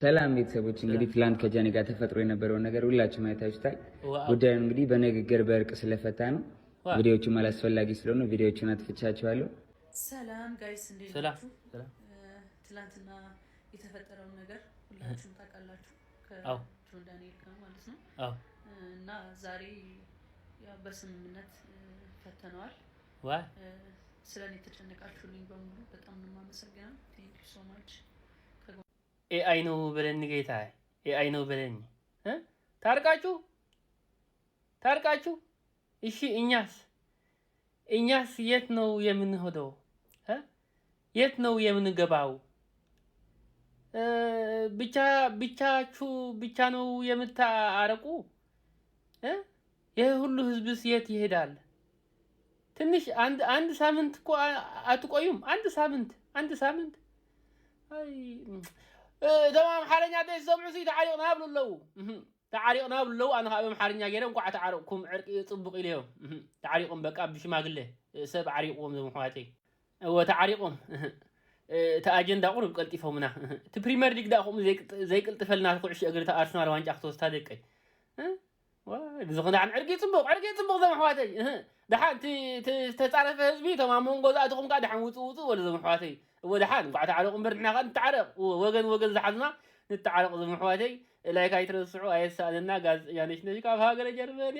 ሰላም ቤተሰቦች እንግዲህ ትላንት ከጃኒ ጋር ተፈጥሮ የነበረውን ነገር ሁላችሁም አይታችሁታል። ጉዳዩን እንግዲህ በንግግር በእርቅ ስለፈታ ነው። ቪዲዮዎቹም አላስፈላጊ ስለሆኑ ቪዲዮዎቹን አጥፍቻቸዋለሁ። ሰላም ጋይስ እንዴት ናችሁ? ትላንትና የተፈጠረውን ነገር ሁላችሁም ታውቃላችሁ ከጆን ዳንኤል ጋር ማለት ነው። እና ዛሬ ያው በስምምነት ፈተነዋል። ስለኔ ተጨነቃችሁልኝ በሙሉ በጣም ነው የማመሰግነው። ቴንክ ዩ ሶ ማች። ኤአይ ነው በለኝ ጌታ፣ ኤአይ ነው በለኝ። ታርቃችሁ እሺ። እኛስ የት ነው የምንሄደው? የት ነው የምንገባው? ብቻ ነው የምታረቁ? ይሄ ሁሉ ህዝብስ የት ይሄዳል? ትንሽ አንድ ሳምንት እኮ አትቆዩም? አንድ ሳምንት አይ تمام حرنيا دي سمعوا سي تعالقنا بلو انا هابم حرنيا جيرم قعت عرقكم عرق يطبق اليوم تعالقهم بقى بشماغله سب عريقهم زي محواتي هو تعالقهم تاجندا قرب قلطيفهمنا تبريمير ليج داهم زي قلطفلنا كوعش اجر ارسنال وانጫ خطوس تادقي بزخنا عن عرق يطبق زي محواتي دحان تتصارف حزبي تمام منغوزاتكم قاعد حنوطو ولا زي محواتي ودحان قاعد تعالقهم برنا قد تعرق وغن زحزنا نتعالق زي محواتي لايك ايترسعوا ايسالنا غاز يانيش نجي كاف هاغر جرمن